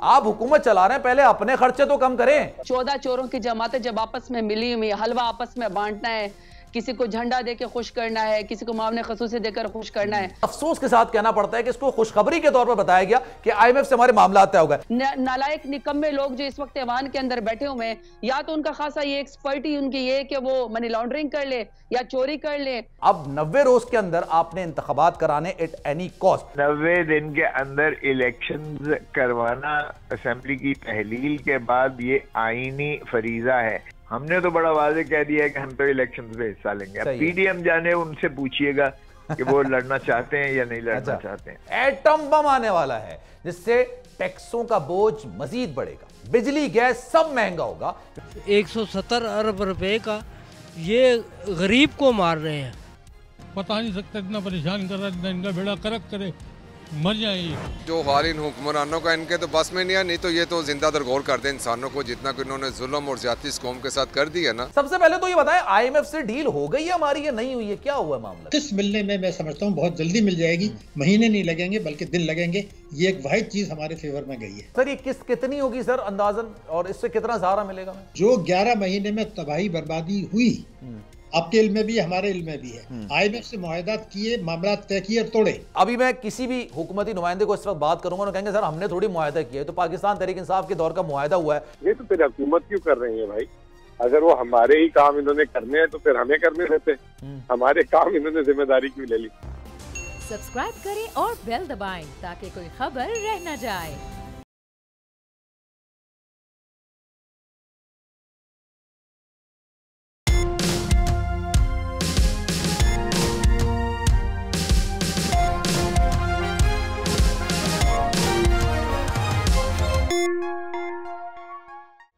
आप हुकूमत चला रहे हैं, पहले अपने खर्चे तो कम करें। 14 चोरों की जमातें जब आपस में मिली हुई, हलवा आपस में बांटना है, किसी को झंडा देके खुश करना है, किसी को मामले खसूसी देकर खुश करना है। अफसोस के साथ कहना पड़ता है कि इसको खुशखबरी के तौर पर बताया गया कि IMF से हमारे मामला तय हो गए। नालायक निकम्मे लोग जो इस वक्त ऐवान के अंदर बैठे हुए हैं, या तो उनका खासा ये एक्सपर्टी उनकी ये कि वो मनी लॉन्ड्रिंग कर ले या चोरी कर ले। अब 90 रोज के अंदर आपने इंतखाबात कराने एट एनी कॉस्ट। 90 दिन के अंदर इलेक्शंस करवाना असेंबली की तहलील के बाद ये आईनी फरीजा है। हमने तो बड़ा वाज़े कह दिया है कि हम तो इलेक्शंस में हिस्सा लेंगे। अब PDM जाने उनसे पूछिएगा कि वो लड़ना चाहते हैं या नहीं लड़ना चाहते हैं। एटम बम आने वाला है जिससे टैक्सों का बोझ मजीद बढ़ेगा, बिजली गैस सब महंगा होगा। 170 अरब रुपए का ये गरीब को मार रहे हैं। पता नहीं सकता, इतना परेशान कर रहा है, इनका बेड़ा करक करे, मर जाए। जो हालिन हुक्मरानों का इनके तो बस में नहीं तो ये तो जिंदा दरगोर कर दे इंसानों को, जितना कि इन्होंने जुल्म और ज्यादती इस कौम के साथ कर दी है ना। सबसे पहले तो ये बताएं, IMF से डील हो गई है हमारी या नहीं हुई है, क्या हुआ मामला? किस मिलने में मैं समझता हूँ बहुत जल्दी मिल जाएगी, महीने नहीं लगेंगे बल्कि दिन लगेंगे। ये एक वाहिद चीज हमारे फेवर में गई है। सर ये किस्त कितनी होगी सर अंदाजन, और इससे कितना सहारा मिलेगा? जो 11 महीने में तबाही बर्बादी हुई, आपके इल्म में भी है, हमारे इल्म में भी है। IMF से मुआहदात किए, मामला तय किए और तोड़े। अभी मैं किसी भी हुकूमती नुमाइंदे को इस वक्त बात करूंगा, कहेंगे सर हमने थोड़ी मुआहदा किया है, तो पाकिस्तान तहरीक इंसाफ के दौर का मुआहदा हुआ है। ये तो फिर हुकूमत क्यों कर रही है भाई? अगर वो हमारे ही काम इन्होंने करने हैं तो फिर हमें करने देते। हमारे काम इन्होंने जिम्मेदारी क्यों ले ली? सब्सक्राइब करें और बेल दबाएं ताकि कोई खबर रह न जाए।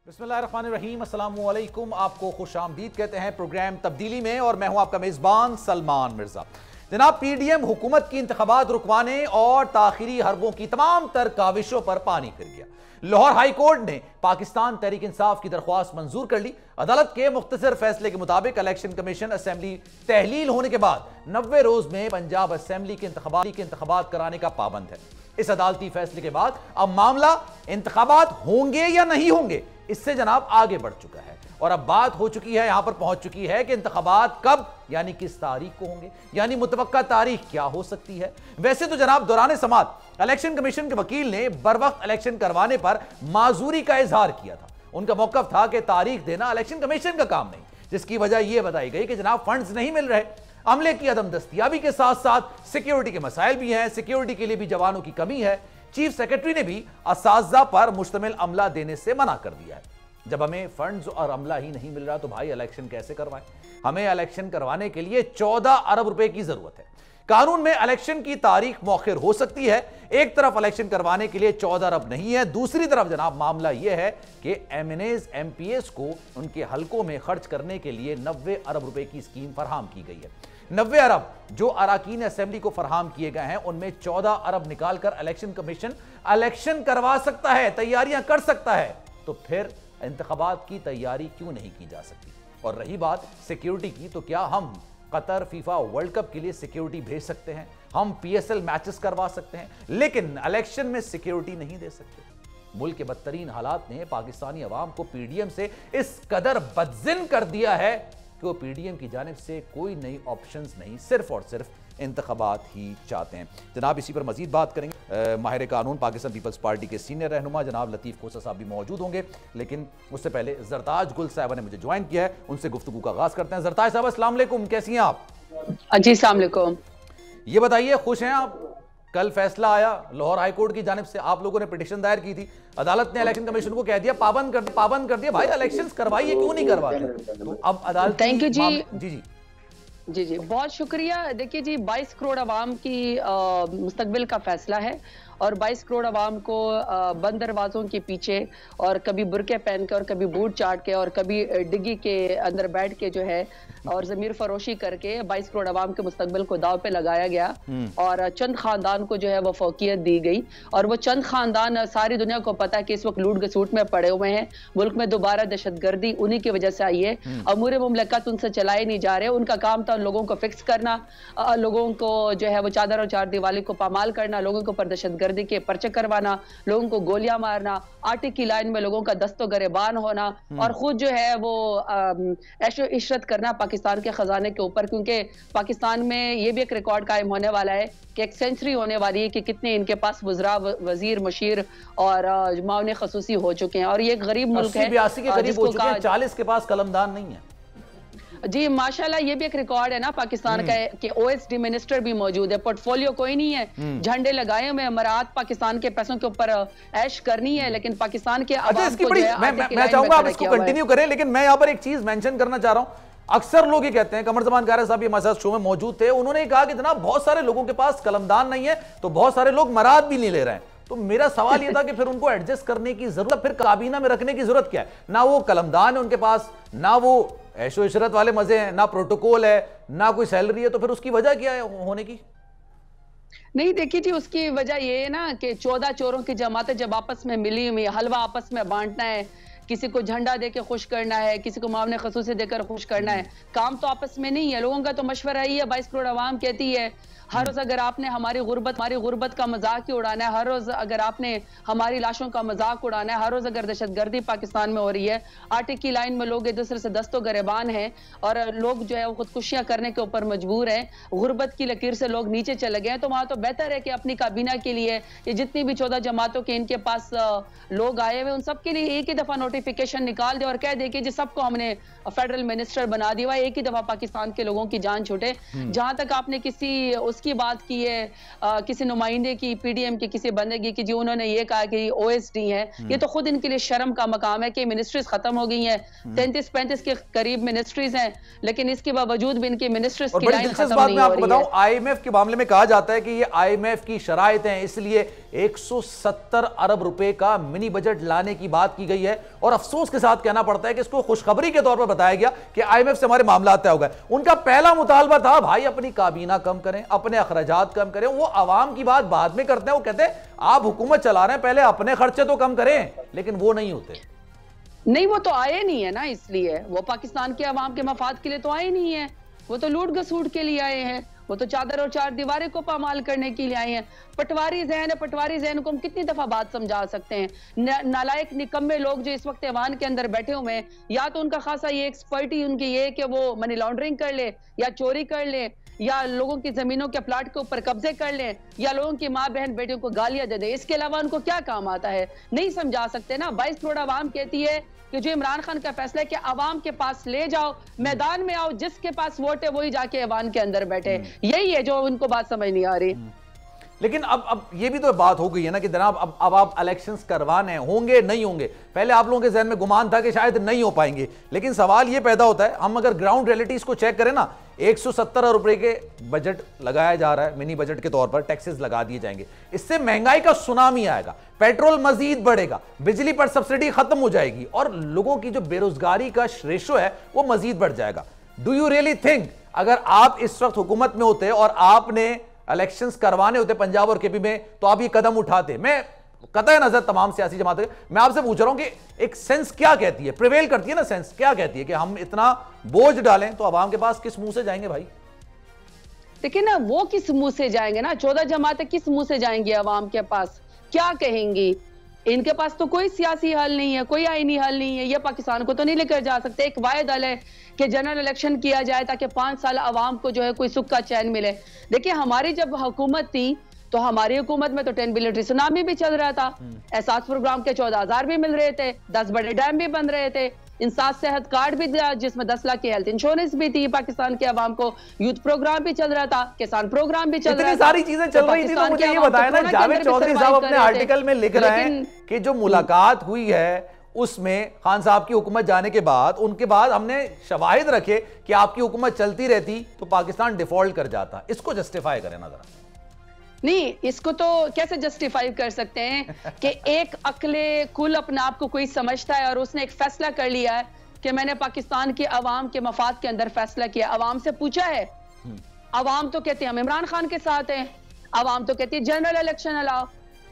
बिस्मिल्लाहिर्रहमानिर्रहीम, अस्सलामुअलैकुम। आपको खुशामदीद कहते हैं प्रोग्राम तब्दीली में, और मैं हूं आपका मेज़बान सलमान मिर्जा। जनाब PDM हुकूमत की इंतखाबात रुकवाने और ताखिरी हरबों की तमाम तर काविशों पर पानी फिर गया। लाहौर हाई कोर्ट ने पाकिस्तान तहरीक इंसाफ की दरख्वास्त मंजूर कर ली। अदालत के मुख्तसर फैसले के मुताबिक इलेक्शन कमीशन असेंबली तहलील होने के बाद 90 रोज में पंजाब असेंबली के इंतखाबात कराने का पाबंद है। इस अदालती फैसले के बाद अब मामला इंतखाबात होंगे या नहीं होंगे इससे जनाब आगे बढ़ चुका है, और अब बात हो चुकी है, यहां पर पहुंच चुकी है कि इंतखाबात कब यानी किस तारीख को होंगे, यानी मुतवक्का तारीख क्या हो सकती है। वैसे तो जनाब दौरान समाअत इलेक्शन कमीशन के वकील ने बर वक्त इलेक्शन करवाने पर माजूरी का इजहार किया था। उनका मौकफ था कि तारीख देना इलेक्शन कमीशन का काम नहीं, जिसकी वजह यह बताई गई कि जनाब फंड्स नहीं मिल रहे, अमले की अदम दस्तियाबी के साथ साथ सिक्योरिटी के मसाइल भी हैं, सिक्योरिटी के लिए भी जवानों की कमी है। चीफ सेक्रेटरी ने भी असातिज़ा पर मुश्तमिल अमला देने से मना कर दिया है। जब हमें फंड्स और अमला ही नहीं मिल रहा तो भाई इलेक्शन कैसे करवाएं? हमें इलेक्शन करवाने के लिए 14 अरब रुपए की जरूरत है। कानून में इलेक्शन की तारीख मौखिर हो सकती है। एक तरफ इलेक्शन करवाने के लिए 14 अरब नहीं है, दूसरी तरफ जनाब मामला यह है कि MNAs MPs को उनके हलकों में खर्च करने के लिए 90 अरब रुपए की स्कीम फराहम की गई है। 90 अरब जो अराकीन असेंबली को फराहम किए गए हैं, उनमें 14 अरब निकालकर इलेक्शन कमीशन इलेक्शन करवा सकता है, तैयारियां कर सकता है। तो फिर इंतखाबात की तैयारी क्यों नहीं की जा सकती? और रही बात सिक्योरिटी की, तो क्या हम कतर फीफा वर्ल्ड कप के लिए सिक्योरिटी भेज सकते हैं, हम PSL मैचेस करवा सकते हैं, लेकिन इलेक्शन में सिक्योरिटी नहीं दे सकते। मुल्क के बदतरीन हालात ने पाकिस्तानी अवाम को PDM से इस कदर बदजिन कर दिया है कि वो PDM की जानिब से कोई नई ऑप्शंस नहीं, सिर्फ और सिर्फ इंतखाबात ही चाहते हैं। जनाब इसी पर मजीद बात करेंगे। माहिर कानून पाकिस्तान पीपल्स पार्टी के सीनियर रहनुमा जनाब लतीफ़ खोसा साहब भी मौजूद होंगे, लेकिन उससे पहले जरताज गुल साहबा ने मुझे ज्वाइन किया है, उनसे गुफ्तगू का आगाज करते हैं। जरताज साहब अस्सलाम वालेकुम, कैसी हैं आप? जी अस्सलाम वालेकुम। ये बताइए, खुश हैं आप? कल फैसला आया लाहौर हाई कोर्ट की जानिब से, आप लोगों ने पिटीशन दायर की थी, अदालत ने इलेक्शन कमीशन को कह दिया पाबंद कर दिया, भाई इलेक्शंस करवाइए, क्यों नहीं करवाते? तो अब अदालत थैंक यू जी। जी जी जी बहुत शुक्रिया। देखिए जी 22 करोड़ आवाम की मुस्तकबिल का फैसला है, और 22 करोड़ आवाम को बंद दरवाज़ों के पीछे और कभी बुरके पहन के और कभी बूट चाट के और कभी डिग्गी के अंदर बैठ के जो है और ज़मीर फरोशी करके 22 करोड़ आवाम के मुस्तकबिल को दाव पे लगाया गया, और चंद खानदान को जो है वो फौकियत दी गई। और वो चंद खानदान सारी दुनिया को पता है कि इस वक्त लूट गसूट में पड़े हुए हैं। मुल्क में दोबारा दहशतगर्दी उन्हीं की वजह से आई है। अमूर मुमलकत उनसे चलाए नहीं जा रहे। उनका काम था लोगों को फिक्स करना, लोगों को जो है वो चादर और चार दीवारी को पामाल करना, लोगों के ऊपर दहशतगर्दी दहशतगर्दी के पर्चे करवाना, लोगों को गोलियां मारना, आटे की लाइन में लोगों का दस्तो गरेबान होना और खुद जो है वो ऐशो इशरत करना पाकिस्तान के खजाने के ऊपर, क्योंकि पाकिस्तान में ये भी एक रिकॉर्ड कायम होने वाला है कि एक सेंचुरी होने वाली है कि कितने इनके पास वज़रा, वजीर, मशीर और मावन खसूसी हो चुके हैं। और ये एक गरीब मुल्क है, 80-82 के करीब हो चुके हैं, 40 के पास कलमदान नहीं है। जी माशाल्लाह, ये भी एक रिकॉर्ड है ना पाकिस्तान का कि ओएसडी मिनिस्टर भी मौजूद है, पोर्टफोलियो कोई नहीं है, झंडे लगाए हुए, मरात पाकिस्तान के पैसों के ऊपर ऐश करनी है, लेकिन पाकिस्तान के मैं चाहूंगा आप इसको कंटिन्यू करें, लेकिन मैं यहाँ पर एक चीज मेंशन करना चाह रहा हूँ। अक्सर लोग ये कहते हैं, कमर जमान कार साहब ये हमारे साथ शो में मौजूद थे, उन्होंने कहा कि जनाब बहुत सारे लोगों के पास कलमदान नहीं है तो बहुत सारे लोग मराद भी नहीं ले रहे हैं। तो मेरा सवाल ये था कि फिर उनको एडजस्ट करने की जरूरत, फिर काबीना में रखने की जरूरत क्या है? ना वो कलमदान है उनके पास, ना वो ऐशो इशरत वाले मजे हैं, ना प्रोटोकॉल है, ना कोई सैलरी है, तो फिर उसकी वजह क्या है होने की? नहीं देखिए जी, उसकी वजह ये है ना कि 14 चोरों की जमातें जब आपस में मिली हुई, हलवा आपस में बांटना है, किसी को झंडा देके खुश करना है, किसी को मामले खसूसी देकर खुश करना है, काम तो आपस में नहीं है। लोगों का तो मशवरा ही है, 22 करोड़ आवाम कहती है हर रोज अगर आपने हमारी गुर्बत का मजाक ही उड़ाना है, हर रोज अगर आपने हमारी लाशों का मजाक उड़ाना है, हर रोज अगर दहशतगर्दी पाकिस्तान में हो रही है, आटे की लाइन में लोग एक दूसरे से दस्तो गरेबान हैं और लोग जो है वो खुदकुशियां करने के ऊपर मजबूर हैं, गुर्बत की लकीर से लोग नीचे चले गए हैं, तो वहां तो बेहतर है कि अपनी काबीना के लिए ये जितनी भी 14 जमातों के इनके पास लोग आए हुए उन सबके लिए एक ही दफा नोटिफिकेशन निकाल दे और कह दे कि जी सबको हमने फेडरल मिनिस्टर बना दिया, एक ही दफा पाकिस्तान के लोगों की जान छूटे। जहां तक आपने किसी उसकी बात की है, किसी नुमाइंदे की, पीडीएम के किसी बंदे की कि जी उन्होंने ये कहा कि ओएसडी है, ये तो खुद इनके लिए शर्म का मकाम है कि मिनिस्ट्रीज खत्म हो गई हैं, 33-35 के करीब मिनिस्ट्रीज हैं, लेकिन इसके बावजूद भी इनकी मिनिस्ट्रीज की लाइन खत्म नहीं हो रही है। आईएमएफ के मामले में कहा जाता है कि ये आईएमएफ की शराइत है, इसलिए 170 अरब रुपए का मिनी बजट लाने की बात की गई है और अफसोस के साथ कहना पड़ता है कि इसको खुशखबरी के तौर पर बताया गया कि आईएमएफ से हमारे मामला तय हो गए। उनका पहला मुतालबा था भाई अपनी काबीना कम करें, अपने अखराजात कम करें। वो आवाम की बात बाद में करते हैं, वो कहते हैं आप हुकूमत चला रहे हैं पहले अपने खर्चे तो कम करें, लेकिन वो नहीं होते। नहीं, वो तो आए नहीं है ना, इसलिए वो पाकिस्तान के अवाम के मफाद के लिए तो आए नहीं है, वो तो लूट घसूट के लिए आए हैं, वो तो चादर और चार दीवारें को पामाल करने के लिए आए हैं। पटवारी जहन है, पटवारी जहन को हम कितनी दफा बात समझा सकते हैं। नालायक निकम्मे लोग जो इस वक्त ऐवान के अंदर बैठे हुए हैं, या तो उनका खासा ये एक्सपर्टी उनकी ये कि वो मनी लॉन्ड्रिंग कर ले या चोरी कर ले या लोगों की जमीनों के प्लाट के ऊपर कब्जे कर लें या लोगों की माँ बहन बेटियों को गालियां दे दे, इसके अलावा उनको क्या काम आता है? नहीं समझा सकते ना। 22 करोड़ आवाम कहती है कि जो इमरान खान का फैसला है कि आवाम के पास ले जाओ, मैदान में आओ, जिसके पास वोट है वही जाके ऐवान के अंदर बैठे, यही है जो उनको बात समझ नहीं आ रही। लेकिन अब ये भी तो बात हो गई है ना कि जनाब अब आप इलेक्शंस करवाने होंगे नहीं होंगे। पहले आप लोगों के जहन में गुमान था कि शायद नहीं हो पाएंगे, लेकिन सवाल ये पैदा होता है, हम अगर ग्राउंड रियलिटीज को चेक करें ना, 170 रुपए के बजट लगाया जा रहा है, मिनी बजट के तौर पर टैक्सेस लगा दिए जाएंगे, इससे महंगाई का सुनामी आएगा, पेट्रोल मजीद बढ़ेगा, बिजली पर सब्सिडी खत्म हो जाएगी और लोगों की जो बेरोजगारी का रेशो है वो मजीद बढ़ जाएगा। डू यू रियली थिंक अगर आप इस वक्त हुकूमत में होते और आपने इलेक्शंस करवाने होते पंजाब और केपी में, तो आप ये कदम उठाते? मैं कतई नजर तमाम सियासी जमातें, मैं आपसे पूछ रहा हूं कि एक सेंस क्या कहती है, प्रिवेल करती है ना, सेंस क्या कहती है कि हम इतना बोझ डालें तो आवाम के पास किस मुंह से जाएंगे भाई? देखिए ना, वो किस मुंह से जाएंगे ना, 14 जमातें किस मुंह से जाएंगी आवाम के पास, क्या कहेंगी? इनके पास तो कोई सियासी हल नहीं है, कोई आईनी हल नहीं है, ये पाकिस्तान को तो नहीं लेकर जा सकते। एक वायद हल है कि जनरल इलेक्शन किया जाए ताकि 5 साल आवाम को जो है कोई सुख का चैन मिले। देखिए हमारी जब हुकूमत थी तो हमारी हुकूमत में तो 10 बिलियन सुनामी भी चल रहा था, एहसास प्रोग्राम के 14,000 भी मिल रहे थे, 10 बड़े डैम भी बन रहे थे, इंसाफ सेहत कार्ड भी दिया जिसमें 10 लाख की हेल्थ इंश्योरेंस भी थी पाकिस्तान के अवाम को, यूथ प्रोग्राम भी चल रहा था, किसान प्रोग्राम भी चल रहा था, सारी चीजें चल रही थी। तो मुझे ये बताया ना, जावेद चौधरी साहब अपने आर्टिकल में लिख रहे हैं कि जो मुलाकात हुई है उसमें खान साहब की हुकूमत जाने के बाद, उनके बाद हमने शवाहिद रखे कि आपकी हुकूमत चलती रहती तो पाकिस्तान डिफॉल्ट कर जाता। इसको जस्टिफाई करें ना जरा। नहीं, इसको तो कैसे जस्टिफाई कर सकते हैं कि एक अक्ले कुल अपने आप को कोई समझता है और उसने एक फैसला कर लिया है कि मैंने पाकिस्तान के अवाम के मफाद के अंदर फैसला किया। अवाम से पूछा है, अवाम तो कहते हैं हम इमरान खान के साथ हैं, अवाम तो कहती है जनरल इलेक्शन अलाओ।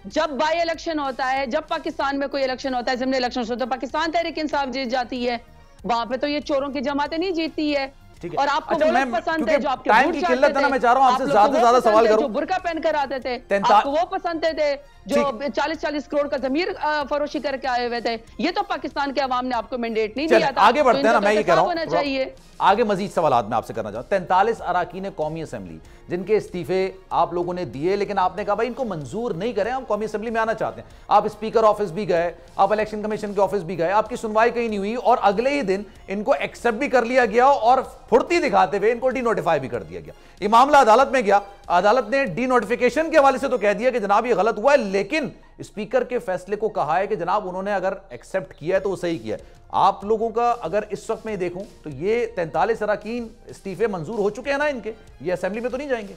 जब बाई इलेक्शन होता है, जब पाकिस्तान में कोई इलेक्शन होता है, ज़िमनी इलेक्शन होता है, तो पाकिस्तान तहरीक इंसाफ जीत जाती है। वहां पे तो ये चोरों की जमातें नहीं जीतती है, और आपको वो लोग पसंद है जो आपके टाइम की किल्लत है ना, मैं चाह रहा हूं आपसे ज्यादा से ज्यादा सवाल करूं। जो बुर्का पहन कर आते थे आपको वो पसंद थे, जो 40-40 करोड़ का जमीर फरोशी करके आए हुए थे। ये तो पाकिस्तान के अवाम ने आपको मैंडेट नहीं दिया था। आगे बढ़ते हैं ना, मैं ये कह रहा हूं चाहिए आगे मजीद सवाल मैं आपसे करना चाहूं। 43 अराकीन कौमी असेंबली जिनके इस्तीफे आप लोगों ने दिए, लेकिन आपने कहा भाई इनको मंजूर नहीं करें, हम कौमी असेंबली में आना चाहते हैं। आप स्पीकर ऑफिस भी गए, आप इलेक्शन कमीशन के ऑफिस भी गए, आपकी सुनवाई कहीं नहीं हुई और अगले ही दिन इनको एक्सेप्ट भी कर लिया गया और फुर्ती दिखाते हुए इनको डी नोटिफाई भी कर दिया गया। ये मामला अदालत में गया, अदालत ने डी नोटिफिकेशन के हवाले से तो कह दिया कि जनाब ये गलत हुआ है, लेकिन स्पीकर के फैसले को कहा है कि जनाब उन्होंने अगर एक्सेप्ट किया है तो वो सही किया है। आप लोगों का अगर इस वक्त में देखूं तो ये 43 अरकान इस्तीफे मंजूर हो चुके हैं ना इनके, ये असेंबली में तो नहीं जाएंगे?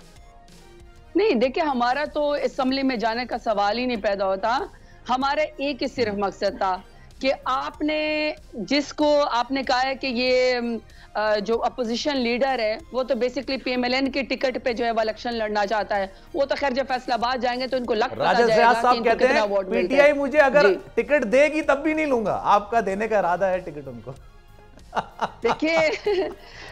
नहीं, देखिए हमारा तो असेंबली में जाने का सवाल ही नहीं पैदा होता। हमारा एक ही सिर्फ मकसद था कि आपने जिसको आपने कहा है कि ये जो अपोजिशन लीडर है वो तो बेसिकली पीएमएलएन की टिकट पे जो है वो इलेक्शन लड़ना चाहता है। वो तो खैर जब फैसलाबाद जाएंगे तो इनको लग पता जाएगा कि इनको कितना वोट मिलता है। पीटीआई मुझे अगर टिकट देगी तब भी नहीं लूंगा, आपका देने का इरादा है टिकट उनको? देखिए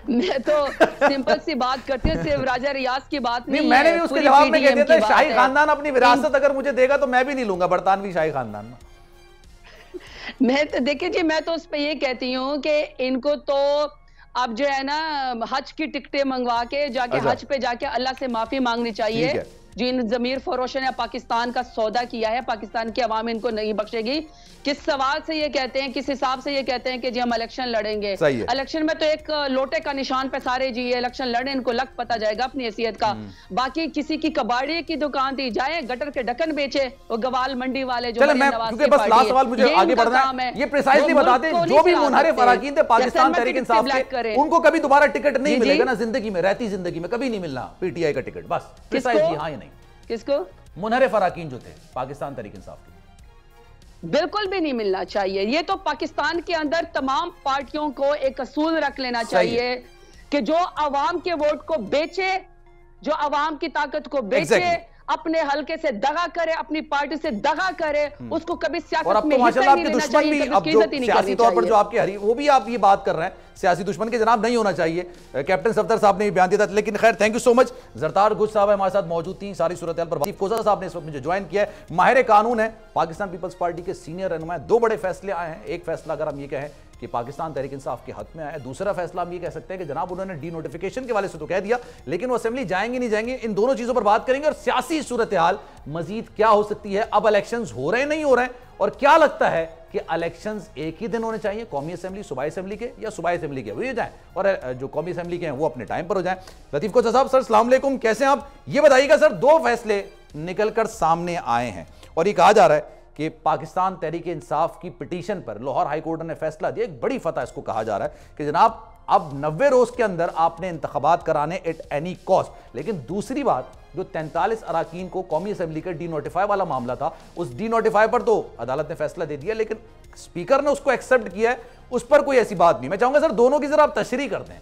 मैं तो सिंपल सी बात करती हूँ, सिर्फ राजा रियाज की बात नहीं, मैंने भी उसके जवाब में कह दिया था शाही खानदान अपनी विरासत अगर मुझे देगा तो मैं भी नहीं लूंगा, बरतानवी शाही खानदान। मैं तो देखिए जी, मैं तो उस पर ये कहती हूँ कि इनको तो अब जो है ना हज की टिकटें मंगवा के जाके हज पे जाके अल्लाह से माफी मांगनी चाहिए। जिन जमीर फरोशों ने पाकिस्तान का सौदा किया है, पाकिस्तान की आवाम इनको नहीं बख्शेगी। किस सवाल से ये कहते हैं, किस हिसाब से ये कहते हैं कि जी हम इलेक्शन लड़ेंगे? इलेक्शन में तो एक लोटे का निशान पे सारे जी इलेक्शन लड़े, इनको लग पता जाएगा अपनी हैसियत का। बाकी किसी की कबाड़ी की दुकान थी जाए, गटर के ढक्कन बेचे वो गवाल मंडी वाले जो मुझे आगे बढ़ना है, ये प्रिसाइजली बताते हैं जो भी मुनहरिफ अरकान थे पाकिस्तान तहरीक इंसाफ के, उनको कभी दोबारा टिकट नहीं मिलेगा ना जिंदगी में, रहती जिंदगी में कभी नहीं मिलना पीटीआई का टिकट। बस प्रिसाइजली हाँ या नहीं? किसको? मुनहरिफ अरकान जो थे पाकिस्तान तहरीक इंसाफ के, बिल्कुल भी नहीं मिलना चाहिए। ये तो पाकिस्तान के अंदर तमाम पार्टियों को एक असूल रख लेना चाहिए कि जो अवाम के वोट को बेचे, जो अवाम की ताकत को बेचे, अपने हल्के से दगा करे, अपनी पार्टी से दगा करे, उसको कभी सियासत में हिस्सा नहीं लेना चाहिए, कभी इज्जत ही नहीं करनी तौर पर जो आपके हरी वो भी आप ये बात कर रहे हैं सियासी दुश्मन के जनाब नहीं होना चाहिए। कैप्टन सफदर साहब ने भी बयान दिया था, लेकिन खैर thank you so much. Jartar गुज साहब हमारे साथ मौजूद थी सारी सूरत हाल पर। कोजा साहब ने इस वक्त मुझे ज्वाइन किया है, माहिर कानून है, पाकिस्तान पीपल्स पार्टी के सीनियर रहनुमा। दो बड़े फैसले आए हैं। एक फैसला अगर हम ये कहें कि पाकिस्तान तहरीक इंसाफ के हक में आया, दूसरा फैसला हम ये कह सकते हैं कि जनाब उन्होंने डी नोटिफिकेशन के वाले से तो कह दिया, लेकिन वो असेंबली जाएंगे नहीं जाएंगे, इन दोनों चीजों पर बात करेंगे और सियासी सूरत हाल मजीद क्या हो सकती है। अब इलेक्शंस हो रहे नहीं हो रहे हैं, और क्या लगता है कि इलेक्शंस एक ही दिन होने चाहिए, कौमी असेंबली सूबाई असेंबली के या सूबाई असेंबली के हो जाए, और जो कौमी असेंबली के हैं वो अपने टाइम पर हो जाए। लतीफ कोचा साहब, सर अस्सलाम वालेकुम, कैसे हैं आप? ये बताइएगा सर, दो फैसले निकलकर सामने आए हैं और ये कहा जा रहा है कि पाकिस्तान तहरीक इंसाफ की पिटीशन पर लाहौर हाई कोर्ट ने फैसला दिया, एक बड़ी फतह इसको कहा जा रहा है कि जनाब अब 90 रोज के अंदर आपने इंतखाबात कराने एट एनी कॉस्ट। लेकिन दूसरी बात, जो 43 अरकान को कौमी असेंबली का डी नोटिफाई वाला मामला था, उस डी नोटिफाई पर तो अदालत ने फैसला दे दिया, लेकिन स्पीकर ने उसको एक्सेप्ट किया है, उस पर कोई ऐसी बात नहीं। मैं चाहूंगा सर दोनों की जरा आप तशरीह कर दें।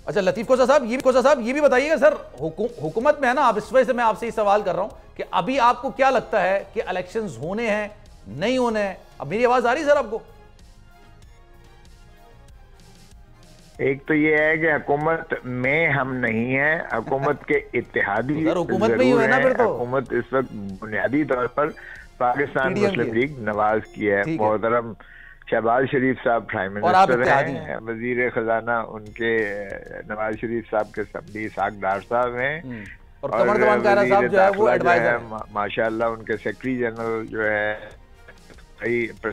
अच्छा लतीफ कोचा साहब ये भी बताइएगा सर, हुकूमत में है ना आप, इस वजह से मैं आपसे ये सवाल कर रहा हूं कि अभी आपको क्या लगता है कि इलेक्शंस होने हैं नहीं होने हैं? अब मेरी आवाज आ रही है सर आपको? एक तो ये है कि हुकूमत में हम नहीं है, हुकूमत के इत्तेहादी हुकूमत में ही है ना फिर तो। हुकूमत इस वक्त बुनियादी तौर पर पाकिस्तान मुस्लिम लीग नवाज की है। मोहतरम शहबाज शरीफ साहब प्राइम मिनिस्टर हैं, वजीर खजाना उनके नवाज शरीफ साहब के सबी इसाक डार साहब हैं, और कमर जमान कायरा साहब जो है वो एडवाइजर हैं माशाल्लाह। उनके सेक्रेटरी जनरल जो है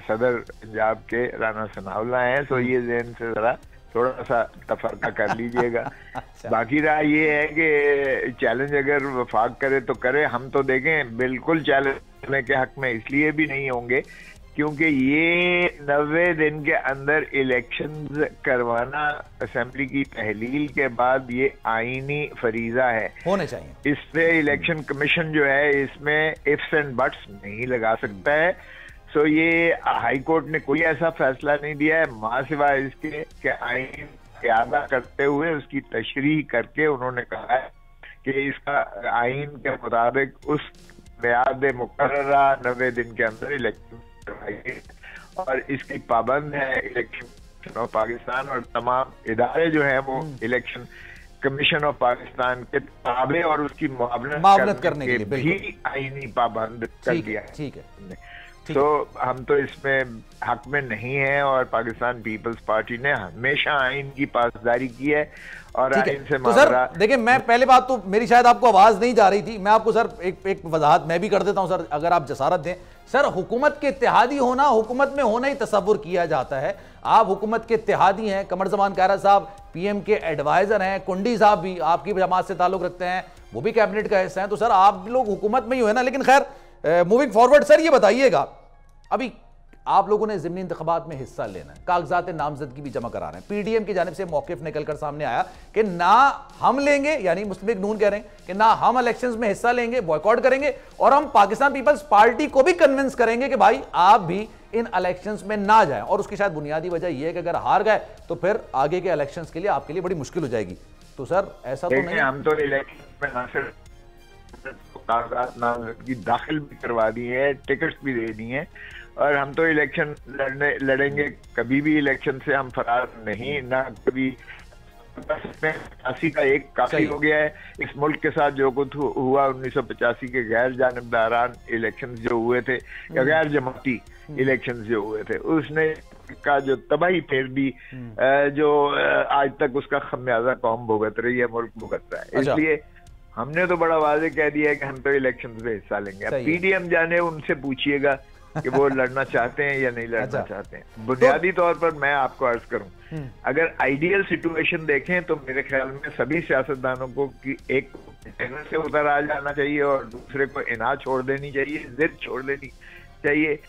सदर पंजाब के राना सनाउल्लाह हैं। तो ये ज़हन से जरा थोड़ा सा तफरका कर लीजिएगा। अच्छा। बाकी रहा ये है कि चैलेंज अगर वफाक करे तो करे, हम तो देखें बिल्कुल चैलेंज करने के हक में इसलिए भी नहीं होंगे क्योंकि ये 90 दिन के अंदर इलेक्शंस करवाना असेंबली की तहलील के बाद ये आईनी फरीजा है, होने चाहिए। इस पे इलेक्शन कमीशन जो है इसमें इफ्स एंड बट्स नहीं लगा सकता है। सो ये हाई कोर्ट ने कोई ऐसा फैसला नहीं दिया है मां सिवाय इसके कि आईन इयादा करते हुए उसकी तशरीह करके उन्होंने कहा है कि इसका आईन के मुताबिक उस मियाद मुकर्ररा 90 दिन के अंदर इलेक्शन करवाइए। और इसकी पाबंद है इलेक्शन ऑफ पाकिस्तान, और तमाम इदारे जो हैं वो इलेक्शन कमीशन ऑफ पाकिस्तान के ताबे और उसकी मुआवनत करने के लिए भी आईनी पाबंद कर दिया है। ठीक है। तो हम तो इसमें हक में नहीं है, और पाकिस्तान पीपल्स पार्टी ने हमेशा आइन की पासदारी की है और आइन से तो सर देखिए, मैं पहले बात तो मेरी शायद आपको आवाज नहीं जा रही थी, मैं आपको सर एक वजाहत मैं भी कर देता हूं सर, अगर आप जसारत दें। सर हुकूमत के इत्तेहादी होना, हुकूमत में होना ही तसव्वुर किया जाता है। आप हुकूमत के इत्तेहादी हैं, कमर ज़मान कायरा साहब पीएम के एडवाइजर हैं, कुंडी साहब भी आपकी जमात से ताल्लुक रखते हैं, वो भी कैबिनेट का हिस्सा हैं, तो सर आप लोग हुकूमत में ही हो ना। लेकिन खैर मूविंग फॉरवर्ड सर ये बताइएगा, अभी आप लोगों ने ज़िमनी इंतखाबात में हिस्सा लेना है, कागजात नामजदगी भी जमा करा रहे हैं, पीडीएम की जानिब से मौक़िफ़ निकलकर सामने आया कि ना हम लेंगे, यानी मुस्लिम लीग नून कह रहे हैं कि ना हम इलेक्शंस में हिस्सा लेंगे, बॉयकॉट करेंगे, और हम पाकिस्तान पीपल्स पार्टी को भी कन्विंस करेंगे कि भाई आप भी इन इलेक्शंस में ना जाएं। और उसकी शायद बुनियादी वजह यह है कि अगर हार गए तो फिर आगे के इलेक्शंस के लिए आपके लिए बड़ी मुश्किल हो जाएगी। तो सर ऐसा तो नहीं, हम तो इलेक्शन में ना सिर्फ कागजात नामजदगी दाखिल भी करवा दी है, टिकट्स भी दे दी हैं, और हम तो इलेक्शन लड़ेंगे, कभी भी इलेक्शन से हम फरार नहीं, ना कभी। 85 का एक काफी हो गया है। इस मुल्क के साथ जो कुछ हुआ 1985 के गैर जानिबदारान इलेक्शन जो हुए थे या गैर जमाती इलेक्शन जो हुए थे, उसने का जो तबाही फेर दी, जो आज तक उसका खमियाजा कौम भुगत रही है, मुल्क भुगत रहा है। इसलिए हमने तो बड़ा वाज़ेह कह दिया है कि हम तो इलेक्शन में हिस्सा लेंगे। अब पीडीएम जाने, उनसे पूछिएगा कि वो लड़ना चाहते हैं या नहीं लड़ना चाहते हैं। बुनियादी तौर पर मैं आपको अर्ज करूं, अगर आइडियल सिचुएशन देखें तो मेरे ख्याल में सभी सियासतदानों को कि एक कंटेनर से उतर आ जाना चाहिए और दूसरे को इनाद छोड़ देनी चाहिए, जिद छोड़ देनी चाहिए।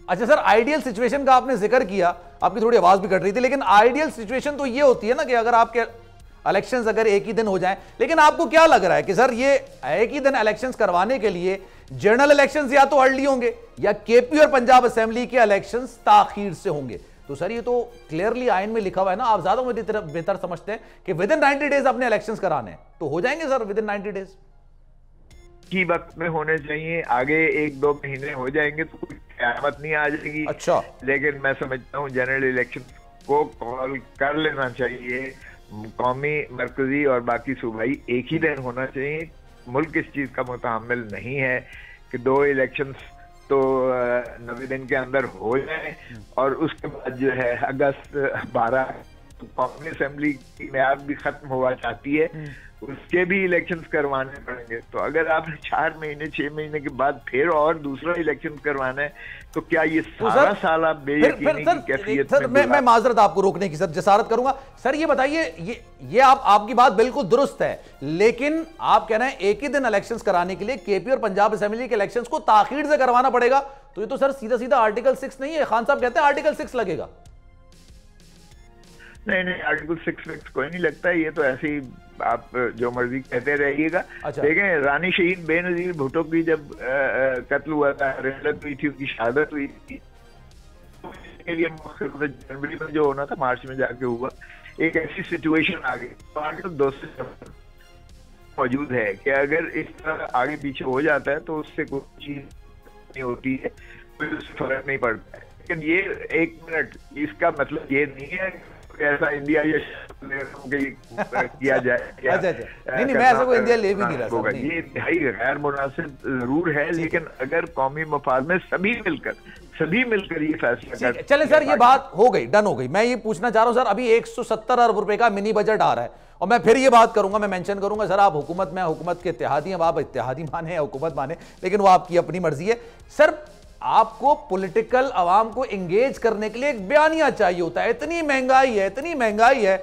अच्छा सर, आइडियल सिचुएशन का आपने जिक्र किया, आपकी थोड़ी आवाज भी कट रही थी, लेकिन आइडियल सिचुएशन तो ये होती है ना कि अगर आपके इलेक्शंस अगर एक ही दिन हो जाएं, लेकिन आपको क्या लग रहा है कि सर ये एक ही दिन इलेक्शंस करवाने के लिए जनरल इलेक्शंस या तो अर्ली होंगे या केपी और पंजाब असेंबली के इलेक्शंस ताखीर से होंगे? तो सर ये तो क्लियरली आइन में लिखा हुआ है ना, आप ज्यादा मुझे बेहतर समझते हैं कि विद इन 90 डेज अपने इलेक्शंस कराने हैं, तो हो जाएंगे सर विद इन 90 डेज की वक्त में होने चाहिए। आगे 1-2 महीने हो जाएंगे तो कोई क़यामत नहीं आ जाएगी। अच्छा, लेकिन मैं समझता हूँ जनरल इलेक्शन को कॉल कर लेना चाहिए। कौमी, मरकजी और बाकी सूबाई एक ही दिन होना चाहिए। मुल्क इस चीज का मुतहम्मिल नहीं है कि 2 इलेक्शंस तो 90 दिन के अंदर हो जाए और उसके बाद जो है अगस्त 12 कौमी असेंबली की मियाद भी खत्म हुआ चाहती है, उसके भी इलेक्शंस करवाने पड़ेंगे। तो अगर आपने 4 महीने 6 महीने के बाद फिर और दूसरा इलेक्शन करवाना है तो क्या ये सारा साल आप बेयकीनी की कैफियत में? मैं माजरत आपको रोकने की सर जसारत करूंगा। सर ये बताइए, ये आपकी बात बिल्कुल दुरुस्त है, लेकिन आप कह रहे हैं एक ही दिन इलेक्शंस कराने के लिए केपी और पंजाब असेंबली के इलेक्शंस को ताखीर से करवाना पड़ेगा, तो ये तो सर सीधा सीधा आर्टिकल 6 नहीं है। खान साहब कहते हैं आर्टिकल 6 लगेगा। नहीं, आर्टिकल 6 कोई नहीं लगता है, ये तो ऐसे ही आप जो मर्जी कहते रहिएगा। अच्छा। देखें, रानी शहीद बेनजीर भुट्टो की जब कत्ल हुआ था, रिहलत हुई थी, उनकी शहादत हुई थी, के लिए जनवरी में जो होना था मार्च में जाके हुआ, एक ऐसी सिचुएशन आ गई तो आर्टिकल 200 मौजूद है कि अगर इस तरह आगे पीछे हो जाता है तो उससे कोई चीज नहीं होती है, कोई उससे फर्क नहीं पड़ता है। लेकिन ये 1 मिनट, इसका मतलब ये नहीं है ऐसा इंडिया ये किया जाए। नहीं, मैं ऐसा कोई इंडिया ले भी नहीं रहा। ये इंतहाई गैर मुनासिब जरूर है, लेकिन अगर कौमी मफाद में सभी मिलकर ये फैसला कर। चले सर, ये बात हो गई, डन हो गई। मैं ये पूछना चाह रहा हूँ सर, अभी 170 अरब रुपए का मिनी बजट आ रहा है, और मैं फिर ये बात करूंगा, मैं मेंशन करूंगा सर आप हुकूमत में, हुकूमत के इत्तेहादी हैं, आप इत्तेहादी माने या हुकूमत माने, लेकिन वो आपकी अपनी मर्जी है। सर आपको पॉलिटिकल अवाम को एंगेज करने के लिए एक बयानिया चाहिए होता है। इतनी महंगाई है,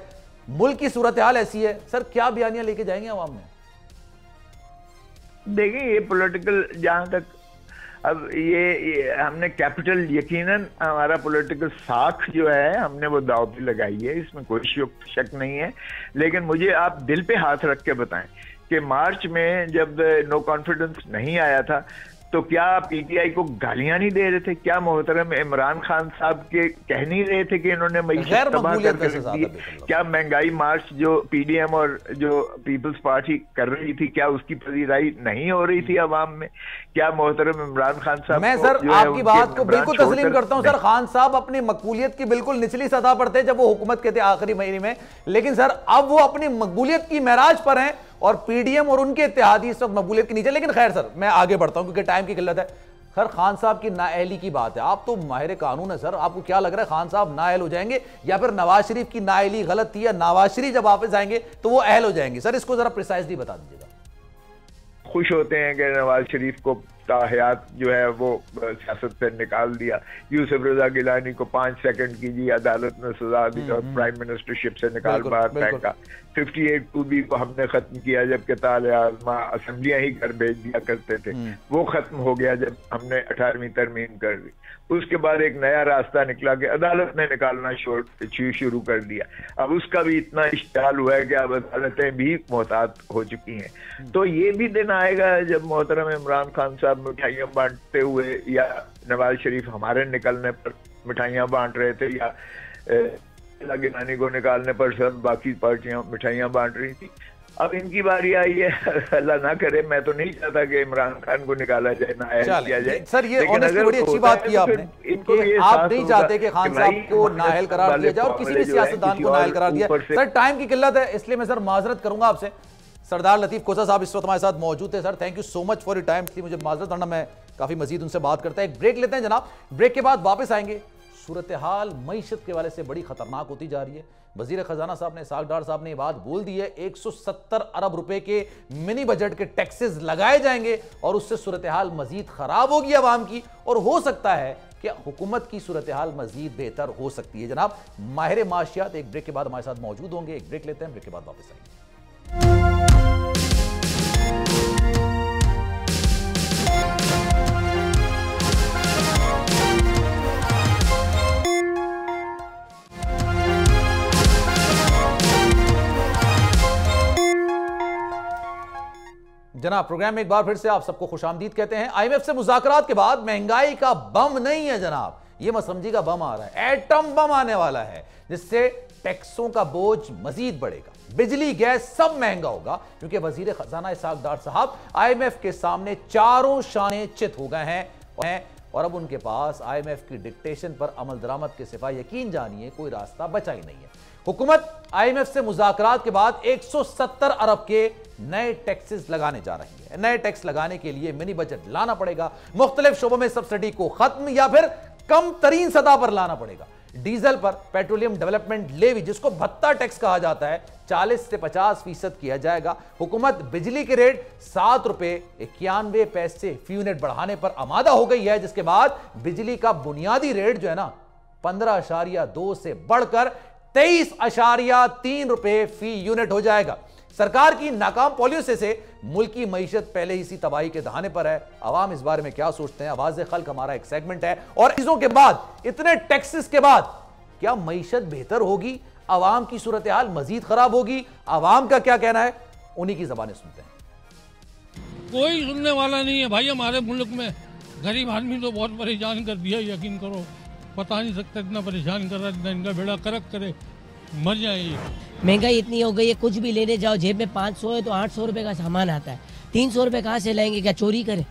मुल्क की सूरत हाल ऐसी है, सर क्या बयानिया लेके जाएंगे अवाम में? देखिए, ये पॉलिटिकल जहां तक अब ये हमने कैपिटल, यकीनन हमारा पॉलिटिकल साख जो है हमने वो दाव पे लगाई है, इसमें कोई शक नहीं है। लेकिन मुझे आप दिल पे हाथ रख के बताएं कि मार्च में जब नो कॉन्फिडेंस नहीं आया था तो क्या पीटीआई को गालियां नहीं दे रहे थे? क्या मोहतरम इमरान खान साहब के कह नहीं रहे थे कि इन्होंने मईशत तबाह करके रख दी? क्या महंगाई मार्च जो पीडीएम और जो पीपल्स पार्टी कर रही थी, क्या उसकी पजीराई नहीं हो रही थी अवाम में? क्या मोहतरम इमरान खान साहब, मैं सर आपकी बात को बिल्कुल तस्लीम करता हूं सर, खान साहब अपनी मकबूलियत की बिल्कुल निचली सतह पर थे जब वो हुकूमत के थे आखिरी महीने में, लेकिन सर अब वो अपनी मकबूलियत की महराज पर हैं और पीडीएम और उनके इत्तेहादी इस वक्त मकबूलियत के नीचे। लेकिन खैर सर मैं आगे बढ़ता हूं क्योंकि टाइम की किल्लत है। सर खान साहब की नाअहली की बात है, आप तो माहिर कानून है सर, आपको क्या लग रहा है खान साहब नाअहल हो जाएंगे या फिर नवाज शरीफ की नाअहली गलत थी या नवाज शरीफ जब वापस आएंगे तो वो अहल हो जाएंगे? सर इसको जरा प्रिसाइजली बता दीजिएगा। खुश होते हैं कि नवाज शरीफ को ताहयात जो है वो सियासत से निकाल दिया, यूसुफ रजा गिलानी को 5 सेकंड की जी अदालत ने सजा दी और प्राइम मिनिस्टरशिप से निकाल बाहर फेंका। 58(2)B को हमने खत्म किया जबकि ताले आज़मा असेंबलियां ही घर भेज दिया करते थे, वो खत्म हो गया जब हमने 18वीं तरमीम कर दी। उसके बाद एक नया रास्ता निकला कि अदालत ने निकालना शुरू कर दिया। अब उसका भी इतना इश्ताल हुआ है कि अब अदालतें भी मोहतात हो चुकी हैं। तो ये भी दिन आएगा जब मोहतरम इमरान खान साहब मिठाइयाँ बांटते हुए या नवाज शरीफ हमारे निकलने पर मिठाइयाँ बांट रहे थे या गिलानी को निकालने पर सब बाकी पार्टियां मिठाइयाँ बांट रही थी। अब इनकी बारी आई है, अल्लाह ना करे, मैं तो नहीं चाहता कि इमरान खान को निकाला जाए, नाअहल किया जाए। सर ये ऑनेस्टली बड़ी अच्छी बात की आपने, आप नहीं चाहते कि खान साहब को नाअहल करार दिया जाए और किसी भी सियासतदान को नाअहल करार दिया। सर टाइम की किल्लत है इसलिए मैं सर माजरत करूंगा आपसे। सरदार लतीफ कोसा साहब इस वक्त हमारे साथ मौजूद थे। Sir thank you so much for your time, इसलिए मुझे माजरत करना, मैं काफी मजीद उनसे बात करता है। एक ब्रेक लेते हैं जनाब, ब्रेक के बाद वापस आएंगे। सूरत हाल मईशत के वाले से बड़ी खतरनाक होती जा रही है। वजीर खजाना साहब ने, इसहाक डार साहब ने ये बात बोल दी है, 170 अरब रुपए के मिनी बजट के टैक्सेस लगाए जाएंगे और उससे सूरत हाल मजीद खराब होगी आवाम की और हो सकता है कि हुकूमत की सूरत हाल मजीद बेहतर हो सकती है। जनाब माहिर माशियात एक ब्रेक के बाद हमारे साथ मौजूद होंगे। एक ब्रेक लेते हैं, ब्रेक के बाद वापस आएंगे। जनाब प्रोग्राम में एक बार फिर से आप सबको खुशामदीद कहते हैं। आईएमएफ से मुज़ाकरात के बाद महंगाई का बम नहीं है जनाब, ये मत समझिएगा बम आ रहा है, एटम बम आने वाला है जिससे टैक्सों का बोझ मजीद बढ़ेगा, बिजली गैस सब महंगा होगा क्योंकि वजीर खजाना इसहाक डार साहब आईएमएफ के सामने चारों शाने चित हो गए हैं और अब उनके पास आईएमएफ की डिक्टेशन पर अमल दरामद के सिवा यकीन जानिए कोई रास्ता बचा ही नहीं है। हुकूमत आईएमएफ से मुज़ाकरात के बाद 170 अरब के नए टैक्सेस लगाने जा रही है। नए टैक्स लगाने के लिए मिनी बजट लाना पड़ेगा, मुख्तलिफ शोबों में सब्सिडी को खत्म या फिर कम तरीन सतह पर लाना पड़ेगा। डीजल पर पेट्रोलियम डेवलपमेंट लेवी जिसको भत्ता टैक्स कहा जाता है 40 से 50% किया जाएगा। हुकूमत बिजली के रेट 7 रुपए 91 पैसे फी यूनिट बढ़ाने पर आमादा हो गई है, जिसके बाद बिजली का बुनियादी रेट जो है ना 15.2 से बढ़कर 23.3 रुपए फी यूनिट हो जाएगा। सरकार की नाकाम पॉलिसी से मुल्क की मईशत पहले ही सी तबाही के दहाने पर है। अवाम इस बारे में क्या सोचते हैं? आवाज़े खल्क हमारा एक सेगमेंट है और चीजों के बाद, इतने टैक्सेस के बाद क्या मईशत बेहतर होगी? अवाम की सूरत हाल मजीद खराब होगी? अवाम का क्या कहना है, उन्हीं की जबानें सुनते हैं। कोई सुनने वाला नहीं है भाई हमारे मुल्क में। गरीब आदमी तो बहुत परेशान कर दिया, यकीन करो, बता नहीं सकते इतना परेशान कर रहा है, इनका बेड़ा करक करे, मर जाए। महंगाई इतनी हो गई है, कुछ भी लेने जाओ जेब में 500 है तो 800 रुपए का सामान आता है। 300 रुपए कहाँ से लाएंगे? क्या चोरी करें?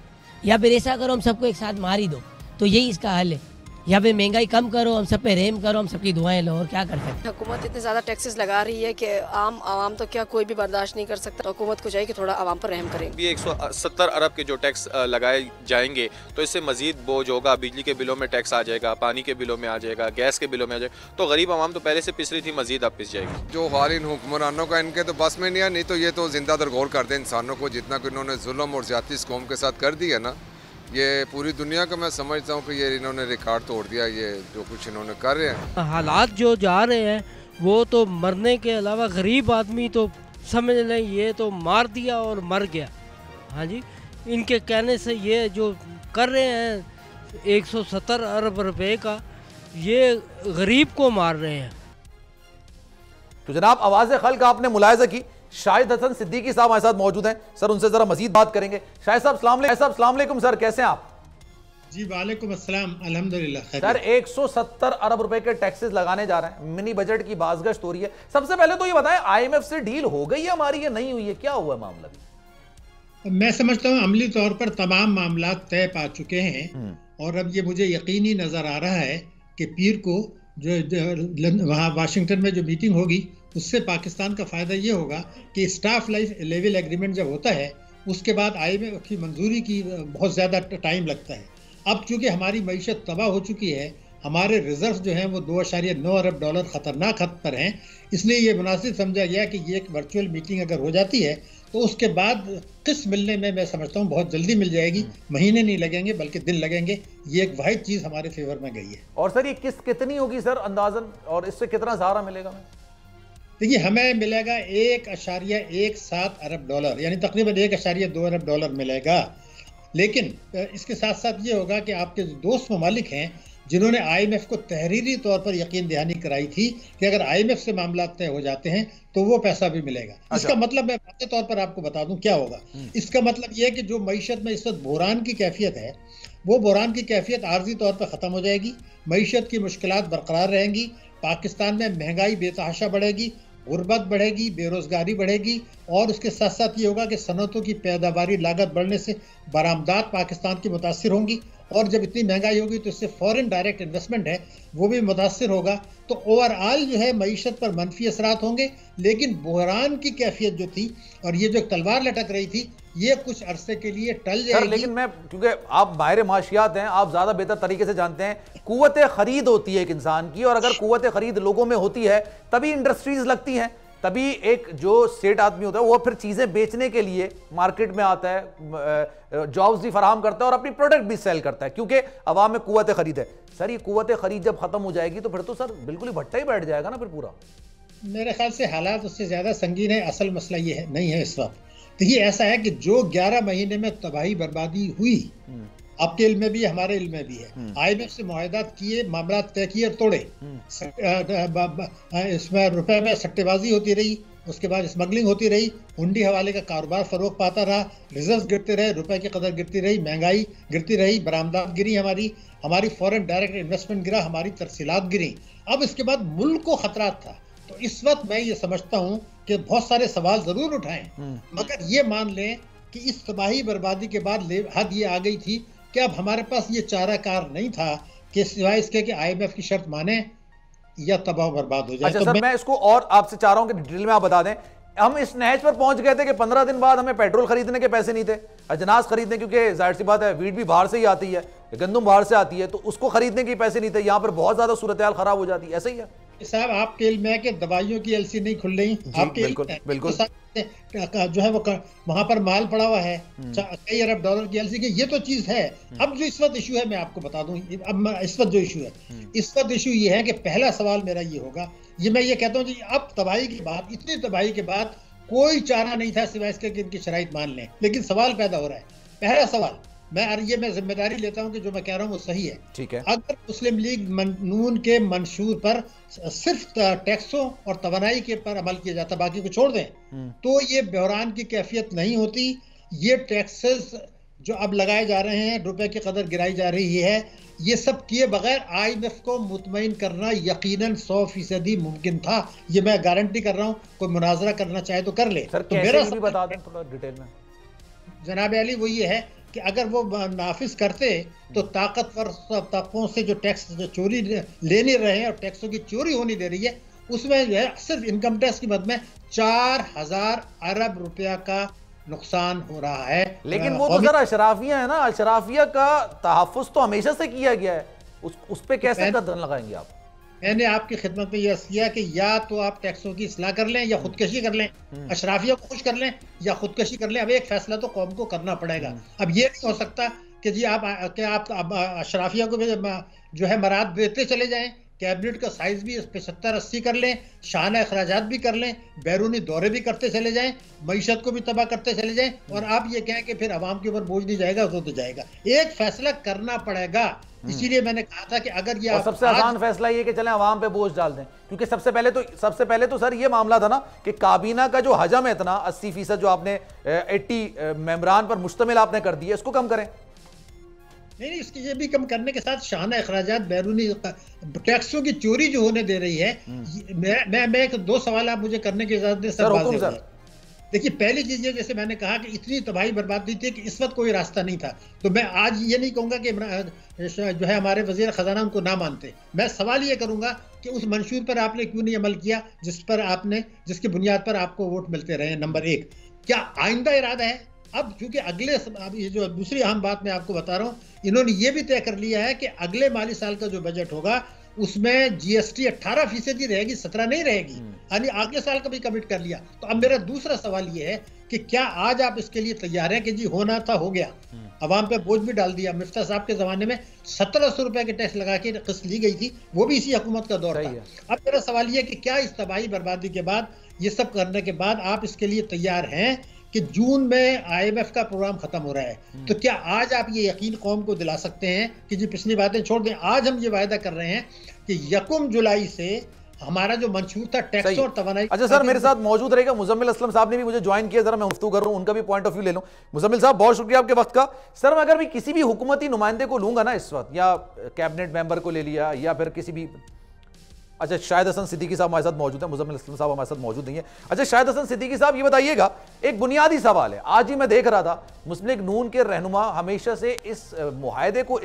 या फिर ऐसा करो हम सबको एक साथ मार ही दो, तो यही इसका हल है। या फिर महंगाई कम करो, हम सब पे रेम करो, हम सबकी दुआएं लो, और क्या कर सकते। हुकूमत इतने ज़्यादा टैक्सेस लगा रही है कि आवाम तो क्या कोई भी बर्दाश्त नहीं कर सकता। हुकूमत को चाहिए कि थोड़ा आवाम पर रहम करें। भी 170 अरब के जो टैक्स लगाए जाएंगे तो इससे मजीद बोझ होगा। बिजली के बिलों में टैक्स आ जाएगा, पानी के बिलों में आ जाएगा, गैस के बिलों में आ जाएगा, तो गरीब आवाम तो पहले से पिस रही थी, मजीद अब पिस जाएगी। जो हाल इन हुक्मरानों का इनके तो बस में नहीं है, नहीं तो ये तो जिंदा दरगोर कर दे इंसानों को। जितना कि इन्होंने जुल्म और ज्यादती इस कौम के साथ कर दी है ना, ये पूरी दुनिया का मैं समझता हूँ कि ये इन्होंने रिकॉर्ड तोड़ दिया। ये जो कुछ इन्होंने कर रहे हैं, हालात जो जा रहे हैं वो तो मरने के अलावा गरीब आदमी तो समझ लें ये तो मार दिया और मर गया। हाँ जी, इनके कहने से ये जो कर रहे हैं 170 अरब रुपए का, ये गरीब को मार रहे हैं। तो जनाब आवाज़े खल्क आपने मुलाहिजा की शाहिद हसन सिद्दीकी साहब हमारे साथ मौजूद हैं। सर उनसे जरा मजीद बात करेंगे। शाहिद साहब अस्सलाम वालेकुम सर, कैसे हैं आप? जी वालेकुम अस्सलाम, अल्हम्दुलिल्लाह। सर 170 अरब रुपए के टैक्सेस लगाने जा रहे हैं, मिनी बजट की बाज़गश्त हो रही है। सबसे पहले तो ये बताएं, IMF से डील हो गई है हमारी या नहीं हुई है, क्या हुआ मामला? मैं समझता हूँ अमली तौर पर तमाम मामला तय पा चुके हैं और अब ये मुझे यकीनी नजर आ रहा है कि पीर को जो वहाँ वाशिंगटन में जो मीटिंग होगी उससे पाकिस्तान का फायदा ये होगा कि स्टाफ लेवल एग्रीमेंट जब होता है उसके बाद IMF की मंजूरी की बहुत ज़्यादा टाइम लगता है। अब चूंकि हमारी मईशत तबाह हो चुकी है, हमारे रिजर्व जो हैं वो 2.9 अरब डॉलर खतरनाक हद पर हैं, इसलिए ये मुनासिब समझा गया कि ये एक वर्चुअल मीटिंग अगर हो जाती है तो उसके बाद किस्त मिलने में मैं समझता हूँ बहुत जल्दी मिल जाएगी, महीने नहीं लगेंगे बल्कि दिन लगेंगे। ये एक वाहिद चीज़ हमारे फेवर में गई है। और सर ये किस्त कितनी होगी सर अंदाजन, और इससे कितना सहारा मिलेगा? देखिए हमें मिलेगा 1.17 अरब डॉलर, यानी तकरीबन 1.2 अरब डॉलर मिलेगा। लेकिन इसके साथ साथ ये होगा कि आपके दोस्त ममालिक हैं जिन्होंने IMF को तहरीरी तौर पर यकीन दहानी कराई थी कि अगर IMF से मामला तय हो जाते हैं तो वो पैसा भी मिलेगा। इसका मतलब मैं वाज़े तौर पर आपको बता दूं क्या होगा। इसका मतलब ये है कि जो मईशत में इस वक्त बहरान की कैफियत है वो बहरान की कैफियत आर्जी तौर पर ख़त्म हो जाएगी, मईशत की मुश्किलात बरकरार रहेंगी, पाकिस्तान में महंगाई बेतहाशा बढ़ेगी, गुर्बत बढ़ेगी, बेरोजगारी बढ़ेगी और उसके साथ साथ ये होगा कि सनतों की पैदावारी लागत बढ़ने से बरामदात पाकिस्तान की मुतासिर होंगी और जब इतनी महंगाई होगी तो इससे फॉरेन डायरेक्ट इन्वेस्टमेंट है वो भी मुतासिर होगा। तो ओवरऑल जो है मईशत पर मनफी असरात होंगे, लेकिन बहरान की कैफियत जो थी और ये जो तलवार लटक रही थी ये कुछ अरसे के लिए टल जाएगी। लेकिन मैं, क्योंकि आप माहिर माशियात हैं, आप ज़्यादा बेहतर तरीके से जानते हैं, कुव्वत खरीद होती है एक इंसान की और अगर कुव्वत खरीद लोगों में होती है तभी इंडस्ट्रीज लगती हैं, तभी एक जो स्टेट आदमी होता है वो फिर चीज़ें बेचने के लिए मार्केट में आता है, जॉब्स भी फराहम करता है और अपनी प्रोडक्ट भी सेल करता है, क्योंकि अवाम में कुव्वत खरीद है। सर ये कुव्वत खरीद जब खत्म हो जाएगी तो फिर तो सर बिल्कुल ही भट्टा ही बैठ जाएगा ना फिर पूरा। मेरे ख्याल से हालात उससे ज़्यादा संगीन है। असल मसला ये है नहीं है इस वक्त। देखिए ऐसा है कि जो 11 महीने में तबाही बर्बादी हुई, आपके इल्म में भी है, हमारे इल्म में भी है, IMF से मुआहदात किए, मामला तय किए और तोड़े, इसमें रुपए में सट्टेबाजी होती रही, उसके बाद स्मगलिंग होती रही, हुंडी हवाले का कारोबार फरोग पाता रहा, रिजर्व गिरते रहे, रुपए की कदर गिरती रही, महंगाई गिरती रही, बरामदात गिरी, हमारी फॉरेन डायरेक्ट इन्वेस्टमेंट गिरा, हमारी तरसीलात गिरी। अब इसके बाद मुल्क को खतरात था। तो इस वक्त मैं ये समझता हूँ कि बहुत सारे सवाल जरूर उठाएं, मगर ये मान लें कि इस तबाही बर्बादी के बाद हद ये आ गई थी कि अब हमारे पास ये चाराकार नहीं था कि सिवाय इसके कि IMF की शर्त माने या तबाह बर्बाद हो जाए। अच्छा तो सर मैं इसको और आपसे चाह रहा हूं कि डिटेल में आप बता दें। हम इस नहज पर पहुंच गए थे कि 15 दिन बाद हमें पेट्रोल खरीदने के पैसे नहीं थे, अजनास खरीदने, क्योंकि जाहिर सी बात है वीट भी बाहर से ही आती है, गंदम बाहर से आती है, तो उसको खरीदने के पैसे नहीं थे। यहाँ पर बहुत ज्यादा सूरत हाल खराब हो जाती है, ऐसा ही है साहब। आपके इल्म है कि दवाइयों की LC नहीं खुल रही, आपके बिल्कुल जो है वो वहां पर माल पड़ा हुआ है कई अरब डॉलर की LC की, ये तो चीज है। अब जो इस वक्त इशू है मैं आपको बता दूं, अब इस वक्त जो इशू है, इस वक्त इशू ये है कि पहला सवाल मेरा ये होगा, ये मैं ये कहता हूँ जी, अब तबाही के बाद, इतनी तबाही के बाद कोई चारा नहीं था सिवाय इसके कि इनकी शराइत मान लें, लेकिन सवाल पैदा हो रहा है। पहला सवाल, मैं जिम्मेदारी लेता हूं कि जो मैं कह रहा हूं वो सही है। ठीक है। अगर मुस्लिम लीग नून के मंशूर पर सिर्फ टैक्सों और तवानाई के पर अमल किया जाता, बाकी को छोड़ दें, तो ये बहरान की कैफियत नहीं होती। ये टैक्सेस जो अब लगाए जा रहे हैं, रुपए की कदर गिराई जा रही है, ये सब किए बगैर IMF को मुतमईन करना यकीनन 100% मुमकिन था। ये मैं गारंटी कर रहा हूँ, कोई मुनाजरा करना चाहे तो कर ले। सर तो मेरा भी बता दें थोड़ा डिटेल में जनाब अली, वो ये है कि अगर वो नाफिज करते तो ताकतवर तबकों से जो टैक्स चोरी ले नहीं रहे हैं और टैक्सों की चोरी होने दे रही है, उसमें जो है सिर्फ इनकम टैक्स की मद में 4000 अरब रुपया का नुकसान हो रहा है। लेकिन वो तो सर अशराफिया है ना, अशराफिया का तहफ़्फ़ुज़ तो हमेशा से किया गया है, उस पे कैसे कदम लगाएंगे आप? मैंने आपकी खिदमत में यह किया कि या तो आप टैक्सों की इस्लाह कर लें या खुदकशी कर लें, अशराफिया को खुश कर लें या खुदकशी कर लें। अब एक फैसला तो कौम को करना पड़ेगा। अब ये नहीं हो सकता कि जी आप अशराफिया को जो है मराद देते चले जाएं कैबिनेट का साइज भी 75-80 कर लें, शाहाना अखराजात भी कर लें, बैरूनी दौरे भी करते चले जाएं, मईशत को भी तबाह करते चले जाएं, और आप ये कहें कि फिर आवाम के ऊपर बोझ नहीं जाएगा, तो जाएगा। एक फैसला करना पड़ेगा। इसीलिए मैंने कहा था कि अगर ये सबसे आसान फैसला ये कि चलें आवाम पे बोझ डाल दें, क्योंकि सबसे पहले तो सर ये मामला था ना कि काबीना का जो हजम है इतना 80% जो आपने 80 मेंबरान पर मुश्तमिल आपने कर दिया, इसको कम करें। नहीं, इसकी ये भी कम करने के साथ शाहाना अखराजात, बैरूनी टैक्सों की चोरी जो होने दे रही है, मैं एक दो सवाल आप मुझे करने की इजाजत दें सर। देखिए, पहली चीज ये, जैसे मैंने कहा कि इतनी तबाही बर्बादी थी कि इस वक्त कोई रास्ता नहीं था, तो मैं आज ये नहीं कहूंगा कि जो है हमारे वजीर खजाना उनको ना मानते। मैं सवाल ये करूंगा कि उस मंशूर पर आपने क्यों नहीं अमल किया जिसकी बुनियाद पर आपको वोट मिलते रहे। नंबर एक, क्या आइंदा इरादा है? अब चूंकि ये जो दूसरी अहम बात मैं आपको बता रहा हूँ, इन्होंने ये भी तय कर लिया है कि अगले माली साल का जो बजट होगा उसमें जीएसटी 18% ही रहेगी, 17 नहीं रहेगी, यानी अगले साल का भी कमिट कर लिया। तो अब मेरा दूसरा सवाल ये है कि क्या आज आप इसके लिए तैयार हैं कि जी होना था हो गया, अवाम पे बोझ भी डाल दिया। मिफ्ता साहब के जमाने में 1700 रुपए के टैक्स लगा के किस्त ली गई थी, वो भी इसी हुकूमत का दौर था। अब मेरा सवाल ये है कि क्या इस तबाही बर्बादी के बाद, ये सब करने के बाद आप इसके लिए तैयार हैं कि जून में IMF का प्रोग्राम खत्म हो रहा है, तो क्या आज आप ये यकीन कौम को दिला सकते हैं कि जी पिछली बातें छोड़ दें, आज हम ये वायदा कर रहे हैं कि 1 जुलाई से हमारा जो मंशूर था टैक्स और तवानाई। अच्छा सर, मेरे साथ मौजूद रहेगा मुजम्मिल असलम साहब ने भी मुझे ज्वाइन किया, जरा मैं गुफ्तगू कर रहा हूं, उनका भी पॉइंट ऑफ व्यू ले लूं। मुजम्मिल साहब, बहुत शुक्रिया आपके वक्त का। सर, मैं अगर भी किसी भी हुकूमती नुमाइंदे को लूंगा ना इस वक्त, या कैबिनेट मेंबर को ले लिया, या फिर किसी भी, अच्छा शाहिद हसन सिद्दीकी साहब हमारे साथ मौजूद हैं, मुजम्मिल असलम साहब हमारे साथ मौजूद नहीं है। अच्छा शाहिद हसन सिद्दीकी साहब, ये बताइएगा, एक बुनियादी सवाल है, आज ही मैं देख रहा था मुस्लिम लीग नून के रहनुमा हमेशा से इस मुआहदे को